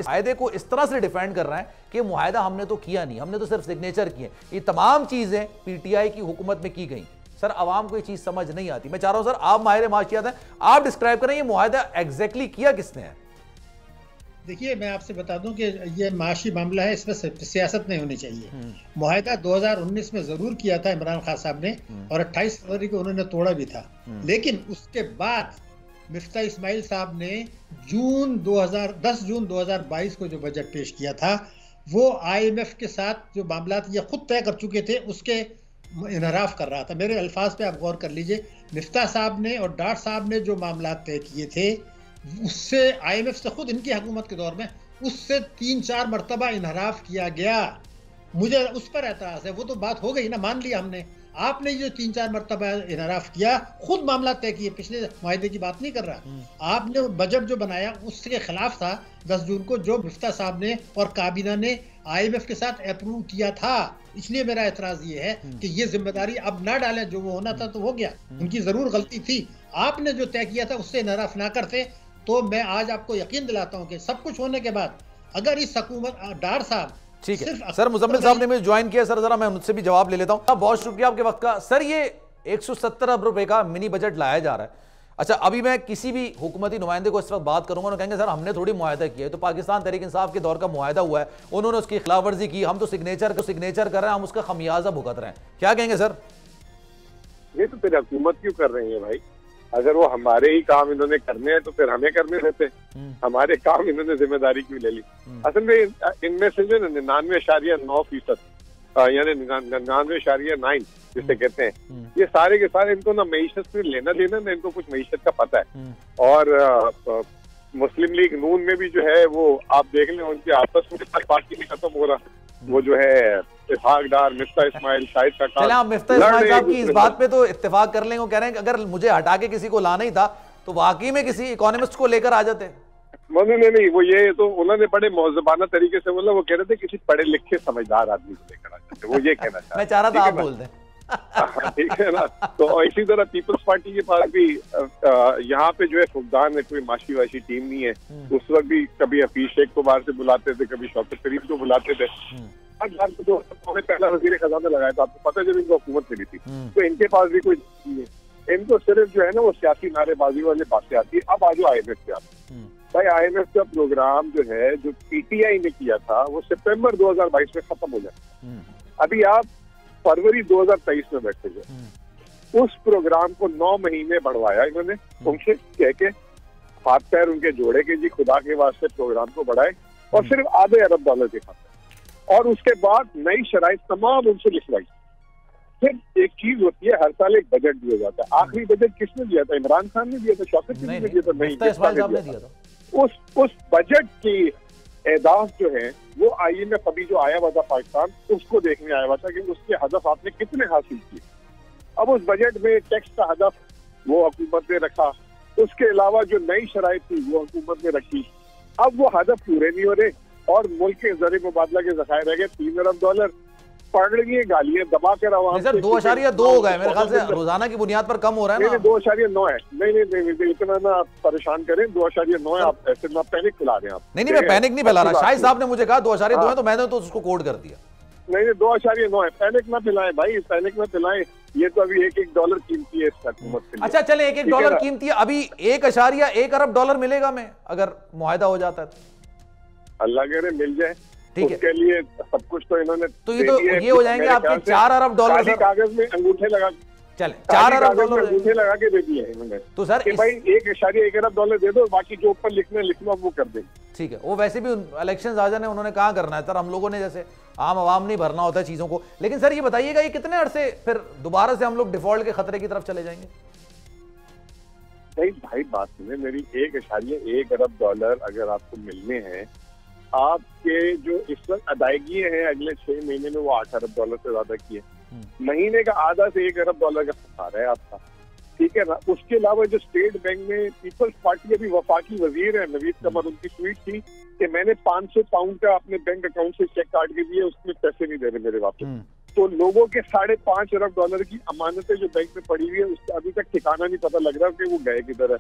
इस तरह से डिफेंड कर रहे हैं कि मुआहदा हमने तो किया नहीं, हमने तो सिर्फ सिग्नेचर किए। ये तमाम चीजें PTI की हुकूमत में की गई। सर, आवाम को ये चीज समझ नहीं आती। मैं चाह रहा हूं सर, आप माहिर माशियात हैं, आप डिस्क्राइब करें ये मुआहदा एग्जैक्टली किया किसने है। देखिए, मैं आपसे बता दूं कि ये माशी मामला है, इसमें सियासत नहीं होनी चाहिए। मुआहदा 2019 में जरूर किया था इमरान खान साहब ने, और 28 फरवरी को उन्होंने तोड़ा भी था, लेकिन उसके बाद मिफ्ता इस्माइल साहब ने 10 जून 2022 को जो बजट पेश किया था, वो IMF के साथ जो मामला ये खुद तय कर चुके थे, उसके इनहराफ कर रहा था। मेरे अल्फाज पे आप गौर कर लीजिए, मिफ्ता साहब ने और डाट साहब ने जो मामला तय किए थे, उससे IMF से खुद इनकी हुकूमत के दौर में उससे 3-4 मरतबा इनहराफ किया गया। मुझे उस पर एतराज है, वो तो बात हो गई ना, मान लिया हमने। आपने जो 3-4 मरतबा इनहराफ किया, खुद मामला तय किए, पिछले मुआहदे की बात नहीं कर रहा। आपने बजट जो बनाया उसके खिलाफ था 10 जून को, जो मिफ्ता साहब ने और काबीना ने IMF के साथ अप्रूव किया था। इसलिए मेरा एतराज ये है कि ये जिम्मेदारी अब ना डालें, जो वो होना था तो हो गया, उनकी जरूर गलती थी। आपने जो तय किया था उससे इनहराफ ना करते तो मैं आज आपको यकीन दिलाता हूं कि सब कुछ होने के बाद अगर इस हुकूमत डार साहब, ठीक है सर, मुजम्मिल साहब ने मुझे ज्वाइन किया, सर जरा मैं उनसे भी जवाब ले लेता हूं। बहुत शुक्रिया आपके वक्त का। सर, ये 170 अरब रुपए का मिनी बजट लाया जा रहा है। अच्छा, अभी मैं किसी भी हुकूमती नुमाइंदे को इस वक्त बात करूंगा, तो कहेंगे सर हमने थोड़ी मुआहदा किया है, तो पाकिस्तान तहरीक इंसाफ के दौर का मुआहदा हुआ है, उन्होंने उसकी खिलाफ वर्जी की, हम तो सिग्नेचर कर रहे हैं, हम उसका खमियाजा भुगत रहे हैं। क्या कहेंगे सर? ये तो फिर हुकूमत क्यों कर रही है भाई? अगर वो हमारे ही काम इन्होंने करने हैं तो फिर हमें करने देते, हमारे काम इन्होंने जिम्मेदारी क्यों ले ली? असल में इनमें से जो 99.9% यानी 99.9 जिसे कहते हैं, ये सारे के सारे इनको ना मईशत से लेना देना, ना इनको कुछ मईशत का पता है। और मुस्लिम लीग नून में भी जो है वो आप देख लें, उनके आपस में पार्टी नहीं खत्म हो रहा, वो जो है इत्तेफाकदार मिफ्ता इस्माइल शाहिद का काम। आप मिफ्ता इस्माइल साहब की इस बात पे तो इत्तेफाक कर लेंगे, वो कह रहे हैं कि अगर मुझे हटा के किसी को लाना ही था तो वाकई में किसी इकोनॉमिस्ट को लेकर आ जाते। नहीं, वो ये तो उन्होंने बड़े मौजबाना तरीके से, मतलब वो कह रहे थे किसी पढ़े लिखे समझदार आदमी को लेकर आ जाते, वो ये कहना चाहते। मैं चाह रहा था आप बोल दें। ठीक है ना। तो इसी तरह पीपल्स पार्टी के पास भी यहाँ पे जो है फुकदान है, कोई माशी वाशी टीम नहीं है। उस वक्त भी कभी हफीज शेख को बाहर से बुलाते थे, कभी शौकत शरीफ को बुलाते थे। जो पहला वजीर खजाना लगाया था, आपको पता है जब इनको हुकूमत मिली थी, तो इनके पास भी कोई नहीं है। इनको सिर्फ जो है ना वो सियासी नारेबाजी वाली बातें आती है। अब आज IMF पे आती है भाई, IMF का प्रोग्राम जो है, जो PTI ने किया था, वो सितंबर 2022 में खत्म हो जाए। अभी आप फरवरी 2023 में बैठे गए, उस प्रोग्राम को 9 महीने बढ़वाया इन्होंने, उनसे कह के हाथ पैर उनके जोड़े के जी खुदा के वास्ते प्रोग्राम को बढ़ाए, और सिर्फ आधे अरब डॉलर के खाते। और उसके बाद नई शराइत तमाम उनसे लिखवाई। फिर एक चीज होती है, हर साल एक बजट दिया जाता है। आखिरी बजट किसने दिया था? इमरान खान ने दिया था, शौकत शरीफ ने दिया था? नहीं, उस बजट की एहदाफ जो है वो IMF अभी जो आया हुआ था पाकिस्तान, उसको देखने आया हुआ था कि उसके हदफ आपने कितने हासिल किए। अब उस बजट में टैक्स का हदफ वो हुकूमत ने रखा, उसके अलावा जो नई शराइत थी वो हुकूमत ने रखी। अब वो हदफ पूरे नहीं हो रहे और मुल्क के ज़र मुबादला के ज़खायर रह गए $3 अरब। पड़ रही है गालियां दबा कर आवाम। सर 2.2 हो गए मेरे ख्याल से, रोजाना की बुनियाद पर कम हो रहा है ना। 2.9 है। नहीं, इतना ना परेशान करें। 2.9 है। आप ऐसे ना पैनिक फैला रहे हैं आप। नहीं, मैं पैनिक नहीं फैला रहा। शाहिद साहब ने मुझे कहा 2.2 है तो मैंने तो उसको कोड कर दिया। नहीं, 2.9 है। पैनिक ना फैलाएं भाई, पैनिक ना फैलाएं। ये तो अभी $1 कीमती है इस हुकूमत के लिए। अच्छा चले, $1 कीमती है। अभी $1.1 अरब मिलेगा में अगर मुआहदा हो जाता है तो अल्लाह करे मिल जाए। ठीक है, उसके लिए सब कुछ तो इन्होंने तो ये हो जाएंगे आपके $4 अरब। कागज में अंगूठे लगा, चले $4 अरब अंगूठे लगा के दे दिए इन्होंने। तो सर भाई $1.1 अरब दे दो, बाकी जो ऊपर लिखने लिख लो वो कर देंगे। ठीक है, वो वैसे भी इलेक्शन आ जाने उन्होंने कहाँ करना है सर, हम लोगों ने जैसे आम आवाम नहीं भरना होता है चीजों को। लेकिन सर ये बताइएगा, ये कितने अरसे फिर दोबारा से हम लोग डिफॉल्ट के खतरे की तरफ चले जाएंगे? नहीं भाई, बात सुने मेरी। $1.1 अरब अगर आपको मिलने हैं, आपके जो इस वक्त अदायगी हैं अगले 6 महीने में वो $8 अरब से ज्यादा की है। महीने का आधा से $1 अरब का खसारा है आपका, ठीक है ना। उसके अलावा जो स्टेट बैंक में पीपल्स पार्टी अभी वफाकी वजीर है नवीद कमर, उनकी ट्वीट थी कि मैंने 500 पाउंड का अपने बैंक अकाउंट से चेक काट के दिए, उसमें पैसे नहीं दे रहे मेरे वापस। तो लोगों के $5.5 अरब की अमानतें जो बैंक में पड़ी हुई है, उसका अभी तक ठिकाना नहीं पता लग रहा कि वो गए किधर है।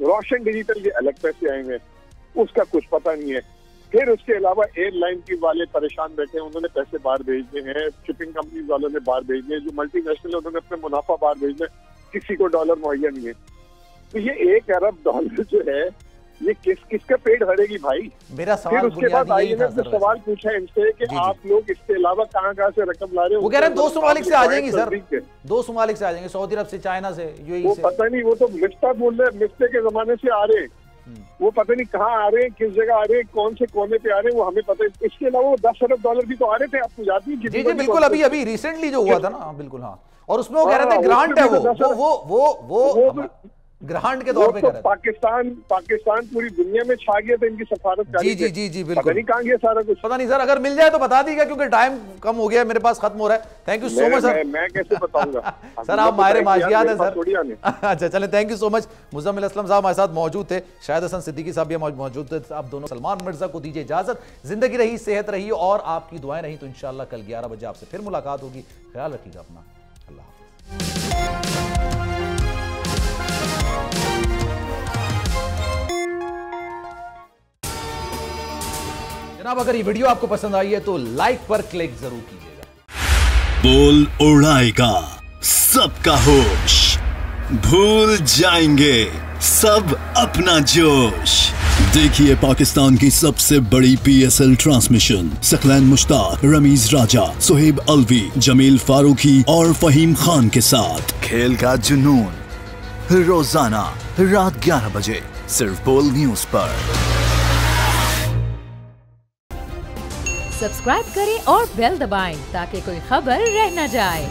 रोशन डिजिटल के अलग पैसे आए हैं, उसका कुछ पता नहीं है। फिर उसके अलावा एयरलाइन के वाले परेशान बैठे हैं, उन्होंने पैसे बाहर भेजने हैं, शिपिंग कंपनी वालों ने बाहर भेजने हैं, जो मल्टीनेशनल है उन्होंने अपने मुनाफा बाहर भेजने, किसी को डॉलर मुहैया नहीं है। तो ये $1 अरब जो है ये किसका पेट भरेगी भाई? मेरा सवाल फिर उसके बाद IMF ने सवाल पूछा इनसे कि आप लोग इसके अलावा कहाँ से रकम ला रहे हो? वो कह रहे हैं 2 ममालिक से आ जाएंगी सर, 2 ममालिक से आ जाएंगे, सऊदी अरब से, चाइना से, UAE वो से। पता नहीं, वो तो मिफ्ता बोल रहे हैं, मिफ्ते के जमाने से आ रहे हैं। वो पता नहीं कहाँ आ रहे हैं, किस जगह आ रहे हैं, कौन से कोने पे आ रहे हैं, वो हमें पता है। इसके अलावा वो $10 अरब भी तो आ रहे थे, आपको याद नहीं? जी बिल्कुल, अभी रिसेंटली जो हुआ था ना, बिल्कुल हाँ। और उसमें वो कह रहे थे ग्रांट है, वो ग्रांट के तौर पे कर रहे थे। पाकिस्तान पूरी दुनिया में छा गया था इनकी सफारत। जी बिल्कुल। पता नहीं कहाँ गया सारा कुछ, पता नहीं सर, अगर मिल जाए तो बता दीजिएगा क्योंकि टाइम कम हो गया, मेरे पास खत्म हो रहा है। Thank you so much sir. मैं कैसे बताऊंगा सर, आप माहिर माशियात हैं सर। अच्छा चले, thank you so much. Muzammil Aslam साहब हमारे साथ मौजूद थे, शाहिद हसन सिद्दीकी साहब भी मौजूद थे। आप दोनों, सलमान मिर्जा को दीजिए इजाजत। जिंदगी रही, सेहत रही और आपकी दुआएं रही तो इंशाल्लाह कल 11 बजे आपसे फिर मुलाकात होगी। ख्याल रखिएगा अपना, अल्लाह हाफ़िज़। जनाब, अगर ये वीडियो आपको पसंद आई है तो लाइक पर क्लिक जरूर कीजिएगा। बोल उड़ाएगा सबका होश, भूल जाएंगे सब अपना जोश। देखिए पाकिस्तान की सबसे बड़ी PSL ट्रांसमिशन सकलैन मुश्ताक, रमीज राजा, सुहेब अलवी, जमील फारूकी और फहीम खान के साथ खेल का जुनून रोजाना रात 11 बजे सिर्फ बोल न्यूज पर। सब्सक्राइब करें और बेल दबाएं ताकि कोई खबर रह न जाए।